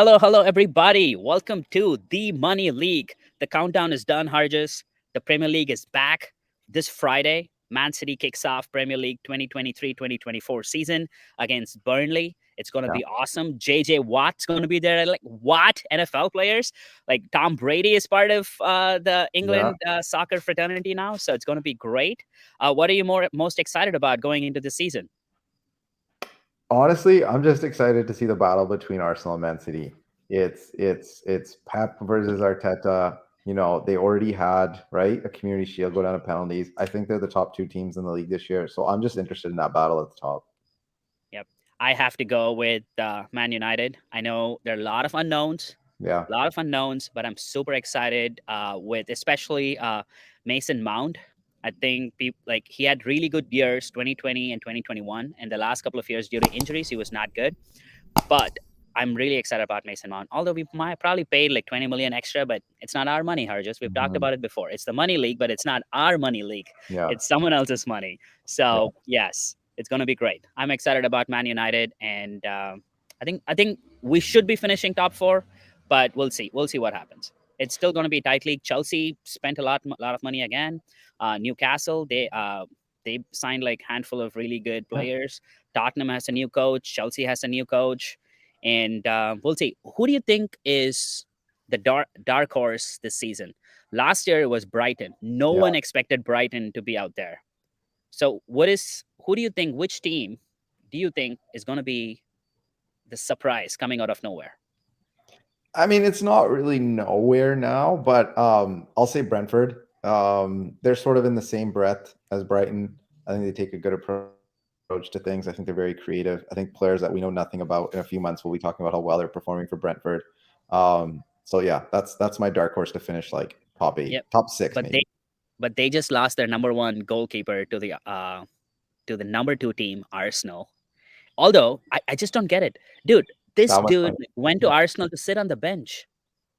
Hello, everybody. Welcome to the Money League. The countdown is done, Harjas. The Premier League is back this Friday. Man City kicks off Premier League 2023-2024 season against Burnley. It's going to Yeah. be awesome. JJ Watt's going to be there. Like, what? NFL players? Like, Tom Brady is part of the Yeah. England soccer fraternity now. So it's going to be great. What are you most excited about going into the season? Honestly, I'm just excited to see the battle between Arsenal and Man City. It's Pep versus Arteta. They already had, right, a community shield go down to penalties. I think they're the top two teams in the league this year. So I'm just interested in that battle at the top. Yep. I have to go with Man United. I know there are a lot of unknowns, Yeah. but I'm super excited with especially Mason Mount. I think like he had really good years, 2020 and 2021, and the last couple of years due to injuries, he was not good. But I'm really excited about Mason Mount. Although we might probably pay like 20 million extra, but it's not our money, Harjas. We've talked Mhm. about it before. It's the money league, but it's not our money league. Yeah. It's someone else's money. Yeah. So yes, it's going to be great. I'm excited about Man United, and I think we should be finishing top four, but we'll see. We'll see what happens. It's still going to be a tight league. Chelsea spent a lot of money again. Newcastle, they signed like handful of really good players. Tottenham has a new coach. Chelsea has a new coach, and we'll see. Who do you think is the dark horse this season? Last year it was Brighton. No Yeah. one expected Brighton to be out there. So who do you think? Which team do you think is going to be the surprise coming out of nowhere? I mean, it's not really nowhere now, but I'll say Brentford. They're sort of in the same breath as Brighton. I think they take a good approach to things. I think they're very creative. I think players that we know nothing about in a few months will be talking about how well they're performing for Brentford. So yeah, that's my dark horse to finish like top eight, Yep. top six But they maybe. but they just lost their number one goalkeeper to the number two team, Arsenal. Although I just don't get it. Dude, this That much dude money. went to Yeah. Arsenal to sit on the bench.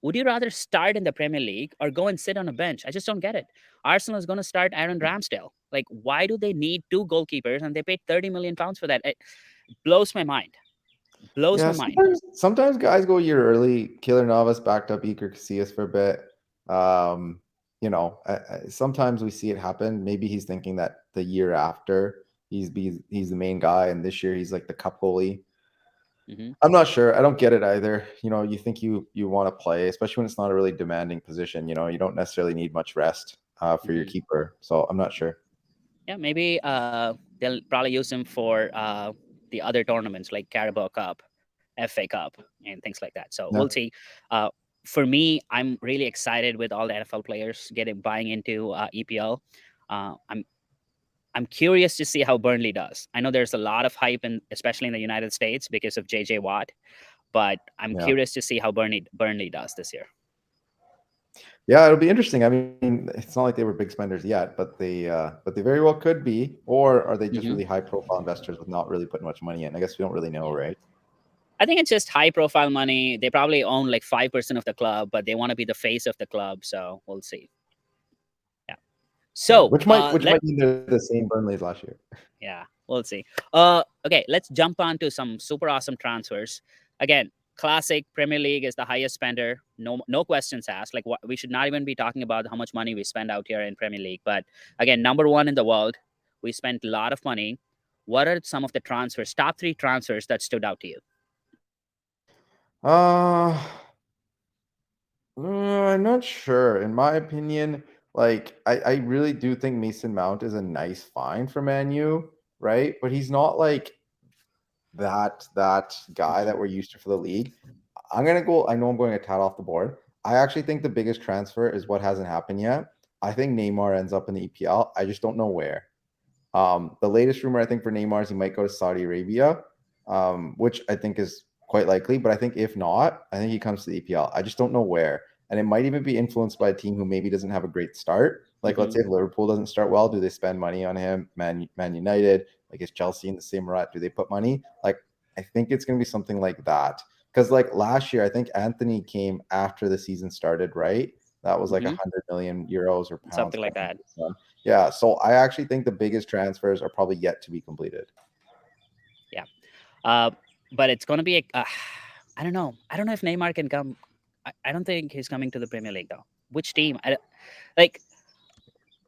Would you rather start in the Premier League or go and sit on a bench? I just don't get it. Arsenal is going to start Aaron Ramsdale. Like, why do they need two goalkeepers and they paid 30 million pounds for that? It blows my mind. Blows Yeah, my mind. sometimes guys go a year early. Killer Navas backed up Iker Casillas for a bit. Um, sometimes we see it happen. Maybe he's thinking that the year after he's the main guy, and this year he's like the cup goalie. Hmm. I'm not sure. I don't get it either. You think you want to play, especially when it's not a really demanding position. You don't necessarily need much rest for your Hmm. keeper. So I'm not sure. Yeah, maybe they'll probably use him for the other tournaments like Carabao Cup, FA Cup, and things like that. So Yeah. we'll see. Uh, for me, I'm really excited with all the NFL players buying into EPL. I'm curious to see how Burnley does. I know there's a lot of hype, especially in the United States, because of JJ Watt. But I'm Yeah. curious to see how Burnley does this year. Yeah, it'll be interesting. I mean, it's not like they were big spenders yet, but they very well could be. Or are they just Hmm. really high profile investors with not really putting much money in? I guess we don't really know, Yeah, right? I think it's just high profile money. They probably own like 5% of the club, but they want to be the face of the club. So we'll see. Yeah. Yeah, So which let might mean they're the same Burnley as last year. yeah, we'll see. Okay, let's jump on to some super awesome transfers. Again, classic Premier League is the highest spender. No questions asked. Like, what, we should not even be talking about how much money we spend out here in Premier League. But again, number one in the world, we spent a lot of money. What are some of the transfers, top three transfers that stood out to you? Uh, I'm not sure. In my opinion, like I really do think Mason Mount is a nice find for Man U, right? But he's not like that guy Hmm. that we're used to for the league. I'm gonna go. I know I'm going a tad off the board. I actually think the biggest transfer is what hasn't happened yet. I think Neymar ends up in the EPL. I just don't know where. The latest rumor I think for Neymar is he might go to Saudi Arabia, which I think is quite likely. But I think if not, I think he comes to the EPL. I just don't know where, and it might even be influenced by a team who maybe doesn't have a great start. Like let's Hmm. say if Liverpool doesn't start well, do they spend money on him? Man United, like is Chelsea in the same rut? Do they put money? Like I think it's going to be something like that. Because like last year, I think Anthony came after the season started, right? That was like Hmm. 100 million euros or pounds. Something like that. Yeah, so I actually think the biggest transfers are probably yet to be completed. Yeah. Uh, but it's going to be I don't know. I don't know if Neymar can come. I don't think he's coming to the Premier League though. Which team? Like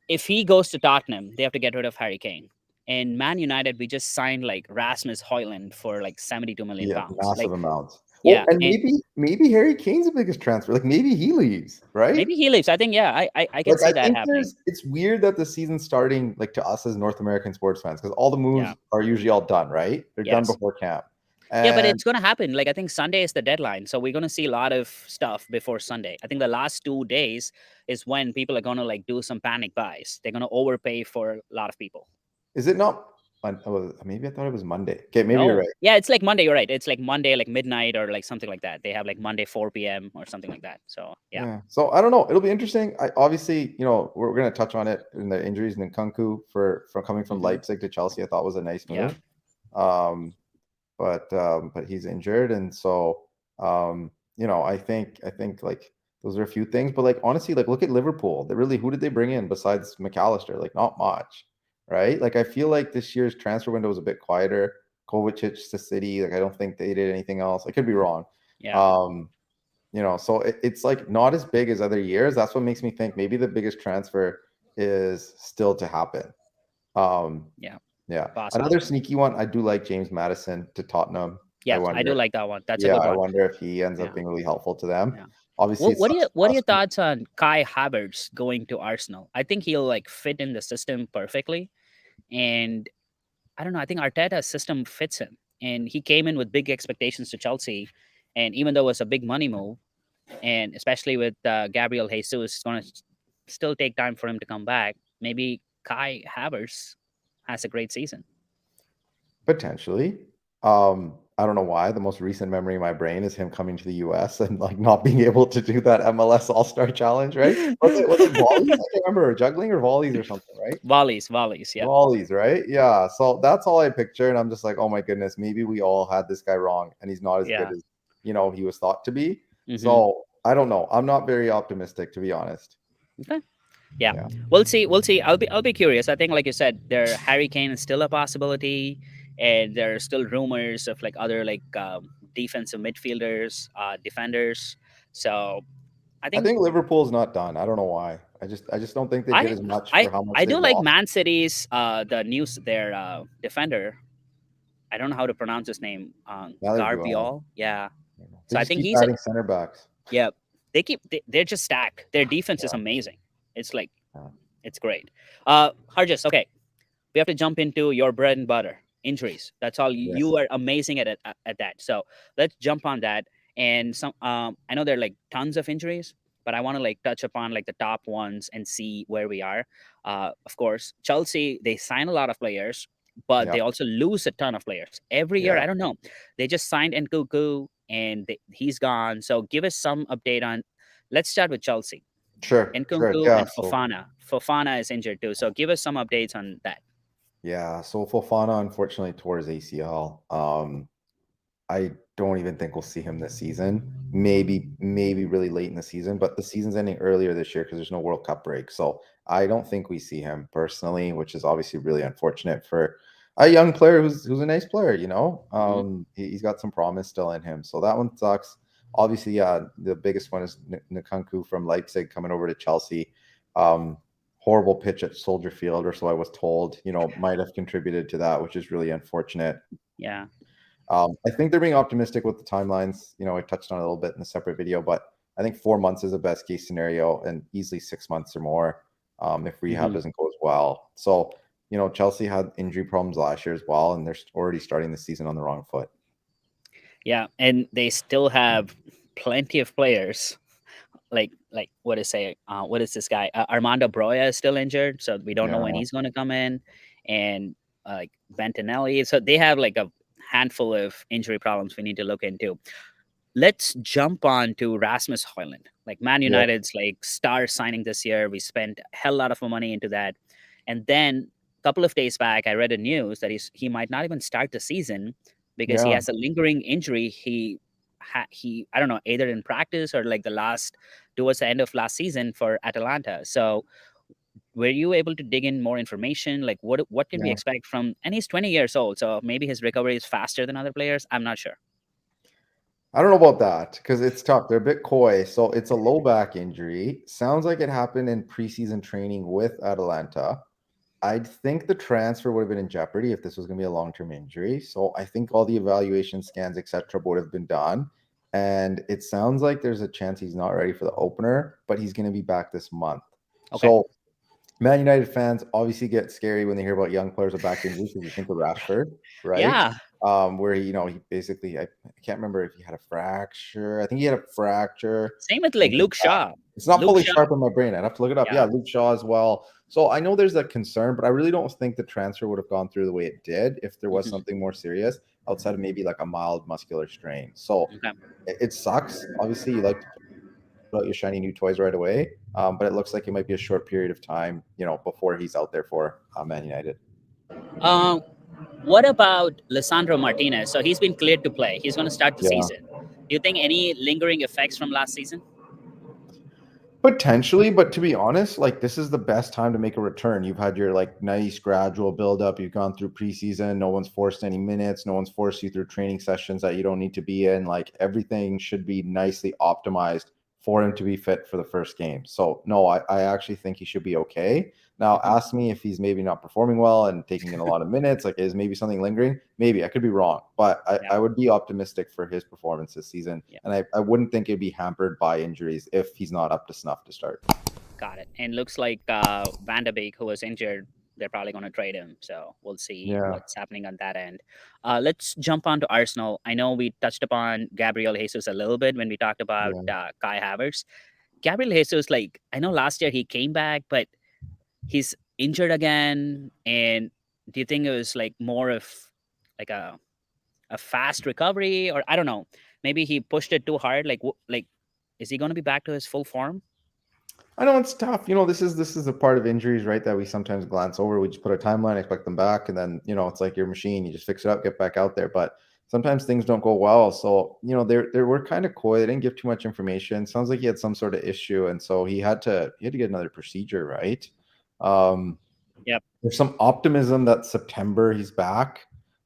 if he goes to Tottenham, they have to get rid of Harry Kane. And Man United, we just signed like Rasmus Højlund for like 72 million Yeah, pounds. massive Like, amounts. Well, yeah, and and maybe Harry Kane's the biggest transfer. Like maybe he leaves, right? maybe he leaves. I think, yeah, I can Like see I that think happening. it's weird that the season's starting like to us as North American sports fans because all the Yeah. moves are usually all done, right? They're done Yes. before camp. Yeah, but And it's gonna happen. Like I think Sunday is the deadline, so we're gonna see a lot of stuff before Sunday. I think the last 2 days is when people are gonna like do some panic buys. They're gonna overpay for a lot of people. is it not maybe I thought it was Monday. Okay, maybe you're No, right. yeah, it's like Monday. You're right. It's like Monday, like midnight or like something like that. They have like Monday 4 p.m. or something like that. So yeah, Yeah. So I don't know. It'll be interesting. I obviously, we're gonna touch on it in the injuries and Nkunku from coming from hmm Leipzig to Chelsea, I thought was a nice yeah, move. Um, but he's injured, and so I think like those are a few things. But like honestly, like look at Liverpool. They really, who did they bring in besides McAllister? Like not much, right? Like I feel like this year's transfer window was a bit quieter. Kovacic to City, like I don't think they did anything else. I could be wrong. yeah, Um, so it's like not as big as other years. That's what makes me think maybe the biggest transfer is still to happen. Um, yeah, yeah. possibly. Another sneaky one, I do like James Madison to Tottenham. I Yes, I do wonder, like that one. That's a yeah, good I one. wonder if he ends up Yeah, being really helpful to them. yeah. Obviously, What it what are your sucks. what are your thoughts on Kai Havertz going to Arsenal? I think he'll like fit in the system perfectly, and I don't know. I think Arteta's system fits him, and he came in with big expectations to Chelsea, and even though it was a big money move, and especially with Gabriel Jesus, it's going to still take time for him to come back. Maybe Kai Havertz has a great season. Potentially. I don't know why. The most recent memory in my brain is him coming to the US and like not being able to do that MLS All-Star Challenge, right? Was it volleys? I can't remember, or juggling or volleys or something, right? Volleys, yeah, Volleys, right? Yeah. So that's all I picture. And I'm just like, oh my goodness, maybe we all had this guy wrong and he's not as good yeah. as, he was thought to be. hmm So I don't know. I'm not very optimistic, to be honest. Okay. Yeah, Yeah. we'll see. We'll see. I'll be curious. I think, like you said, there Harry Kane is still a possibility, and there are still rumors of like other like defensive midfielders, defenders. So I I think think Liverpool's not done. I don't know why. I just don't think they did I as much I for how much I they do like lost. Man City's the news their defender. I don't know how to pronounce his name. Neither do I. Garbiol. Yeah. They So I just think keep he's a adding center backs. yeah. They're just stacked. Their defense is Yeah. amazing. It's like Yeah. it's great. Harjas, okay, we have to jump into your bread and butter injuries. That's all. You Yes. are amazing at that. So let's jump on that. And some I know there are like tons of injuries, but I want to like touch upon like the top ones and see where we are. Of course, Chelsea, they sign a lot of players, but Yeah. they also lose a ton of players every year. Yeah. I don't know, they just signed Nkuku and he's gone. So give us some update on. Let's start with Chelsea. Sure. Sure. Nkunku Yeah. and Fofana. Fofana is injured too. So give us some updates on that. So Fofana unfortunately tore his ACL. I don't even think we'll see him this season. Maybe really late in the season, but the season's ending earlier this year because there's no World Cup break. So I don't think we see him personally, which is obviously really unfortunate for a young player who's a nice player. Mhm. He's got some promise still in him. So that one sucks. Obviously, yeah, the biggest one is Nkunku from Leipzig coming over to Chelsea. Um, Horrible pitch at Soldier Field, or so I was told. Might have contributed to that, which is really unfortunate. Yeah. I think they're being optimistic with the timelines. I touched on it a little bit in a separate video, but I think 4 months is the best case scenario, and easily 6 months or more if rehab hmm doesn't go as well. So, Chelsea had injury problems last year as well, and they're already starting the season on the wrong foot. Yeah, and they still have plenty of players. Like what is say? What is this guy? Armando Broya is still injured, so we don't know Yeah, when he's going to come in, and like Bentinelli. So they have like a handful of injury problems we need to look into. Let's jump on to Rasmus Højlund. Like Man yeah, United's like star signing this year. We spent a hell lot of money into that. And then a couple of days back, I read a news that he might not even start the season because he yeah. has a lingering injury. He I don't know, either in practice or like the last towards the end of last season for Atalanta. So were you able to dig in more information? Like what can we Yeah. expect from, and he's 20 years old, so maybe his recovery is faster than other players. I'm not sure. I don't know about that because it's tough. They're a bit coy. So it's a low back injury. Sounds like it happened in preseason training with Atalanta. I think the transfer would have been in jeopardy if this was going to be a long-term injury. So I think all the evaluation scans, etc., would have been done. And it sounds like there's a chance he's not ready for the opener, but he's going to be back this month. Okay. So Man United fans obviously get scary when they hear about young players with back injuries because you think of Rashford, right? Yeah. Where he basically I can't remember if he had a fracture. I think he had a fracture Same with like in his Luke back. Shaw. It's not Luke fully Shaw. sharp in my brain. I'd have to look it up. Yeah, Yeah. Luke Shaw as well. So I know there's a concern, but I really don't think the transfer would have gone through the way it did if there was Mhm. something more serious outside of maybe like a mild muscular strain. So Okay. it sucks. Obviously, you like to put out your shiny new toys right away, but it looks like it might be a short period of time, before he's out there for Man United. Um, what about Lissandro Martinez? So he's been cleared to play. He's going to start the Yeah. season. Do you think any lingering effects from last season? Potentially, but to be honest, like this is the best time to make a return. You've had your like nice gradual build up. You've gone through preseason. No one's forced any minutes. No one's forced you through training sessions that you don't need to be in. Like everything should be nicely optimized for him to be fit for the first game. So no, I actually think he should be okay. Now Hmm. ask me if he's maybe not performing well and taking in a lot of minutes. Like is maybe something lingering? Maybe I could be wrong, but Yeah. I would be optimistic for his performance this season. Yeah. And I wouldn't think it'd be hampered by injuries if he's not up to snuff to start. Got it. And looks like Van de Beek, who was injured, they're probably going to trade him. So we'll see Yeah. what's happening on that end. Let's jump on to Arsenal. I know we touched upon Gabriel Jesus a little bit when we talked about Yeah. Kai Havertz. Gabriel Jesus, like, I know last year he came back, but he's injured again. And do you think it was like more of like a fast recovery, or I don't know, maybe he pushed it too hard? Like, like, is he going to be back to his full form? I know it's tough. This is a part of injuries, right? That we sometimes glance over. We just put a timeline, expect them back, and then it's like your machine. You just fix it up, get back out there. But sometimes things don't go well. So they were kind of coy. They didn't give too much information. Sounds like he had some sort of issue, and so he had to get another procedure, right? Um, Yep. There's some optimism that September he's back,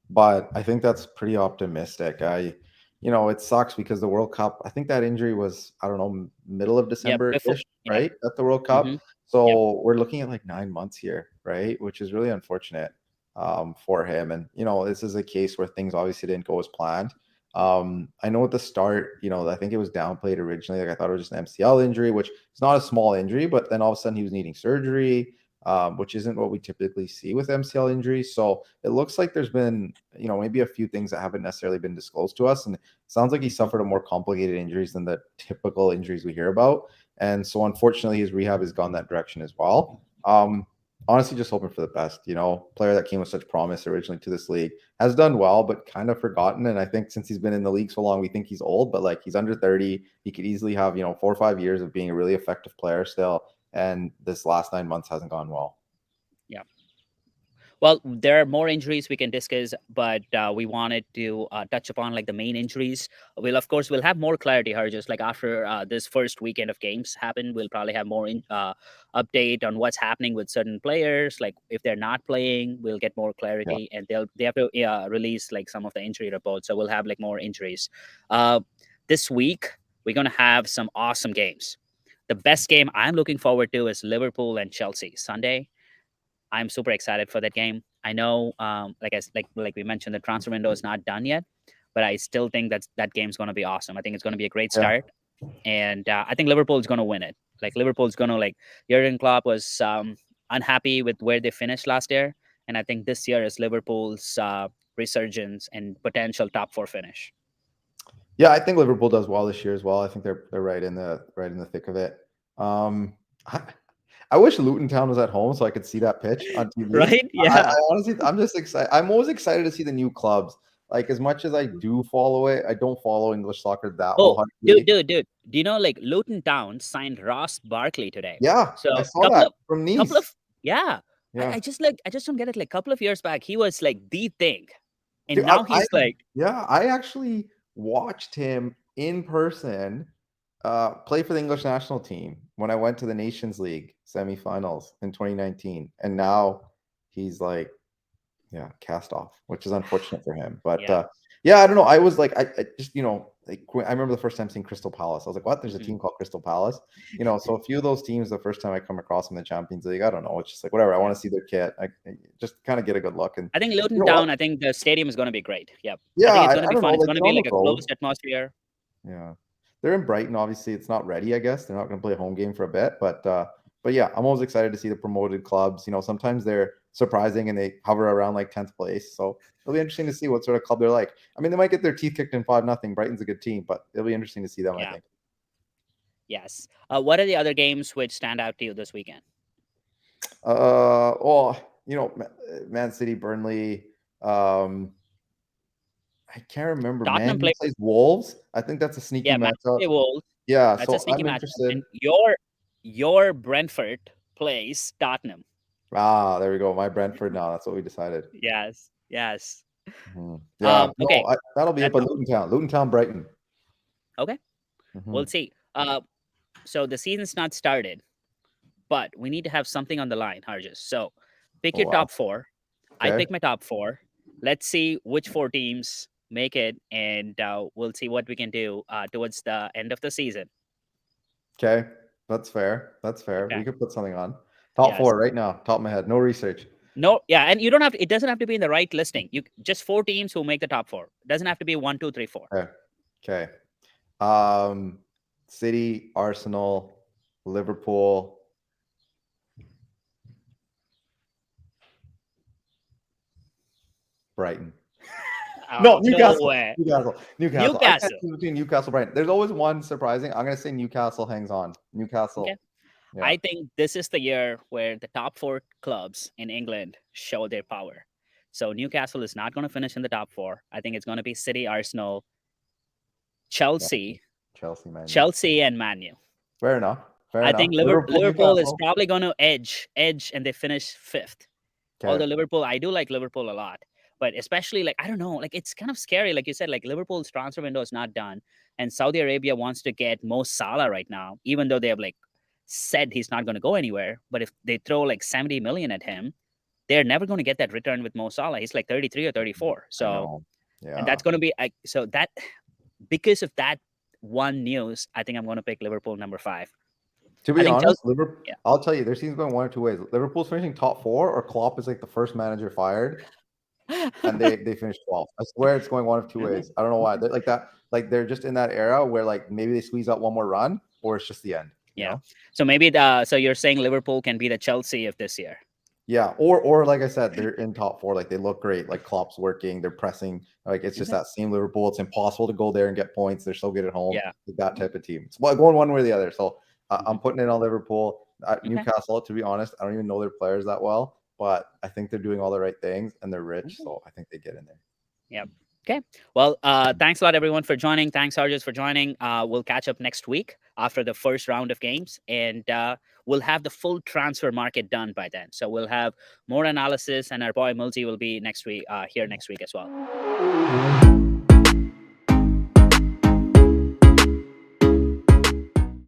but I think that's pretty optimistic. It sucks because the World Cup, I think that injury was, I don't know, middle of Yep. Before. December-ish, Yeah. right? At the World Hmm. Cup. Yep. So we're looking at like 9 months here, right? Which is really unfortunate for him. And, this is a case where things obviously didn't go as planned. I know at the start, I think it was downplayed originally. Like I thought it was just an MCL injury, which is not a small injury, but then all of a sudden he was needing surgery, which isn't what we typically see with MCL injuries. So it looks like there's been, maybe a few things that haven't necessarily been disclosed to us. And it sounds like he Hmm. suffered a more complicated injuries than the typical injuries we hear about. And so unfortunately, his rehab has gone that direction as well. Honestly, just hoping for the best. Player that came with such promise originally to this league has done well, but kind of forgotten. And I think since he's been in the league so long, we think he's old, but like he's under 30. He could easily have, 4 or 5 years of being a really effective player still. And this last 9 months hasn't gone well. Yeah. Well, there are more injuries we can discuss, but we wanted to touch upon like the main injuries. Of course, we'll have more clarity, Harjus. Like after this first weekend of games happen, we'll probably have more update on what's happening with certain players. Like if they're not playing, we'll get more Yeah. clarity, and they have to release like some of the injury reports. So we'll have like more injuries. Uh, this week we're gonna have some awesome games. The best game I'm looking forward to is Liverpool and Chelsea Sunday. I'm super excited for that game. I know, like we mentioned, the transfer window is not done yet, but I still think that game's going to be awesome. I think it's going to be a great Yeah. start, and I think Liverpool's going to win it. Like Liverpool's going to like Jurgen Klopp was unhappy with where they finished last year, and I think this year is Liverpool's resurgence and potential top four finish. Yeah, I think Liverpool does well this year as well. I think they're right in the thick of it. Um, I, I wish Luton Town was at home so I could see that pitch on TV. Right? I Yeah. honestly, I'm just excited. I'm always excited to see the new clubs. Like as much as I do follow it, I don't follow English soccer that Oh, wholeheartedly. dude. Do you know like Luton Town signed Ross Barkley today? Yeah, So I saw that from couple of Nice. yeah. Yeah, I just don't get it. Like couple of years back, he was like the thing, and dude, now he's like I actually watched him in person play for the English national team when I went to the Nations League semifinals in 2019, and now he's like, yeah, cast off, which is unfortunate for him. But yeah. yeah, I don't know. I was like, I just I remember the first time seeing Crystal Palace. I was like, what? There's a team called Crystal Palace. So a few of those teams, the first time I come across in the Champions League, I don't know. It's just like, whatever. I Yeah. want to see their kit. I just kind of get a good look. And I think you Luton know what? Town, I think the stadium is going to be great. Yep. Yeah, I think it's going to I be don't fun. know. It's Like going to they're be on the like a road. closed atmosphere. Yeah, they're in Brighton. Obviously, it's not ready. I guess they're not going to play a home game for a bit, but yeah, I'm always excited to see the promoted clubs. Sometimes they're surprising and they hover around like 10th place. So it'll be interesting to see what sort of club they're like. I mean, they might get their teeth kicked in 5-0. Brighton's a good team, but it'll be interesting to see them. I Yeah. think. Yes. What are the other games which stand out to you this weekend? Well, Man City, Burnley. I can't remember. Tottenham Man play. plays Wolves. I think that's a sneaky Yeah, Man matchup. City Wolves. Yeah, That's a so sneaky I'm matchup. interested. And your Brentford plays Tottenham. There we go. My Brentford now. That's what we decided. Yes. Yes. Yeah, Okay. no, that'll be it. That's But Luton Town, Brighton. okay. We'll see. So the season's not started, but we need to have something on the line, Harjas. So pick Oh, your wow. top four. I Okay. pick my top four. Let's see which four teams make it, and we'll see what we can do towards the end of the season. Okay, that's fair. That's fair. Okay. We could put something on. Top Yes. four right now. Top of my head. No research. No, yeah, and you don't have to, it doesn't have to be in the right listing. You just four teams who make the top four. It doesn't have to be 1, 2, 3, 4. Okay. Okay. City, Arsenal, Liverpool. Brighton. No, Newcastle. No way. Newcastle. I can't Newcastle. choose between Newcastle, Brighton. There's always one surprising. I'm gonna say Newcastle hangs on. Newcastle. Okay. Yeah. I think this is the year where the top four clubs in England show their power. So Newcastle is not going to finish in the top four. I think it's going to be City, Arsenal, Chelsea, Man. Chelsea, and Man U. Fair enough. I think Liverpool is probably going to edge, and they finish fifth. Okay. Although Liverpool, I do like Liverpool a lot, but especially like I don't know, like it's kind of scary. Like you said, like Liverpool's transfer window is not done, and Saudi Arabia wants to get Mo Salah right now, even though they have like said he's not going to go anywhere. But if they throw like 70 million at him, they're never going to get that return with Mo Salah. He's like 33 or 34. So, yeah, and that's going to be so that because of that one news, I think I'm going to pick Liverpool number 5. To be honest, Liverpool. Yeah. I'll tell you, their team's going one or two ways. Liverpool's finishing top 4, or Klopp is like the first manager fired, and they finished 12th. I swear it's going one of two ways. I don't know why. They're like that. Like they're just in that era where like maybe they squeeze out one more run, or it's just the end. Yeah. Know? So maybe so you're saying Liverpool can be the Chelsea of this year. Yeah, or like I said, they're in top 4. Like they look great. Like Klopp's working. They're pressing. Like it's just that same Liverpool. It's impossible to go there and get points. They're so good at home. Yeah, like that type of team. It's going one way or the other. So I'm putting it on Liverpool. Newcastle, to be honest, I don't even know their players that well, but I think they're doing all the right things and they're rich, so I think they get in there. Yep. Okay. Well, thanks a lot, everyone, for joining. Thanks, Harjas, for joining. We'll catch up next week after the first round of games, and we'll have the full transfer market done by then. So we'll have more analysis, and our boy Multi will be next week here next week as well.